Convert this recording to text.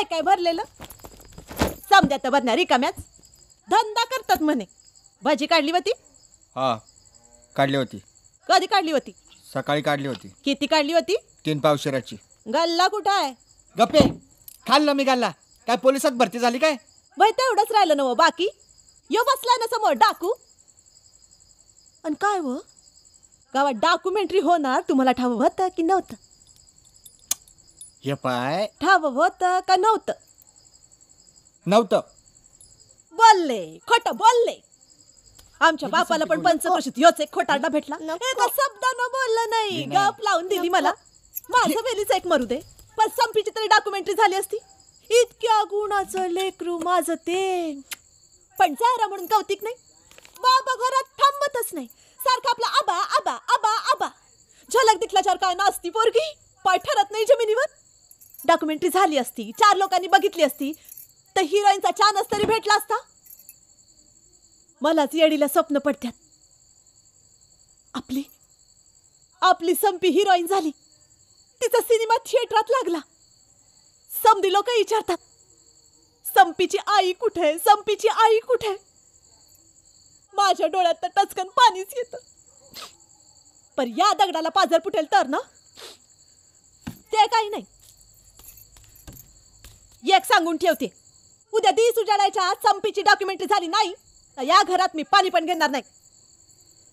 काय भरलेलं? समद्या तर भरणार रिकाम्याच धंदा करतात म्हणे. भाजी काढली होती? हा काढली होती. कधी काढली होती? सकाळी काढली होती. किती काढली होती? 3 पावशेराची. गल्ला कुठं आहे? गप्पे खाल्लं मी गाल्ला. काय पोलिसात भरती झाली काय? वय तेवढंच राहिलं ना हो बाकी. यो बसलाय ना समोर डाकू. आणि काय व गावात डॉक्युमेंटरी होणार तुम्हाला ठाव होतं की नव्हतं? हे पाय ठाव होतं का नव्हतं? नव्हतं. बोलले खोट बोलले. आमच्या बापाला पण पंचकृषीत योच एक खोटारडा भेटला. एका शब्दानं बोललं नाही. गप लावून दिली मला. माझं वेलीच एक मरू दे. पण संपीची तरी डॉक्युमेंटरी झाली असती. इतक्या गुणाचं लेकरू माझं ते. पण जरा म्हणून कौतिक नाही. बाबा घरात थांबतच नाही. सारखं आपला आबा आबा आबा आबा. झलक दिखल्याच्यावर काय नाचती पोरगी. पाय ठरत नाही जमिनीवर. डॉक्युमेंटरी झाली असती, 4 लोकांनी बघितली असती, तर हिरोईनचा चान्स तरी भेटला असता. मलाच येडीला स्वप्न पडत्यात. आपली आपली संपी हिरोईन झाली. तिचा सिनेमा थिएटरात लागला. समधी लोक विचारतात, संपीची आई कुठे? संपीची आई कुठे? माझ्या डोळ्यात तर टचकन पाणीच येतं. पण या दगडाला पाझर फुटेल तर ना, ते काही नाही. एक सांगून ठेवते, उद्या दिस उजाडायच्या आत संपीची डॉक्युमेंटरी झाली नाही तर या घरात मी पाणी पण घेणार नाही.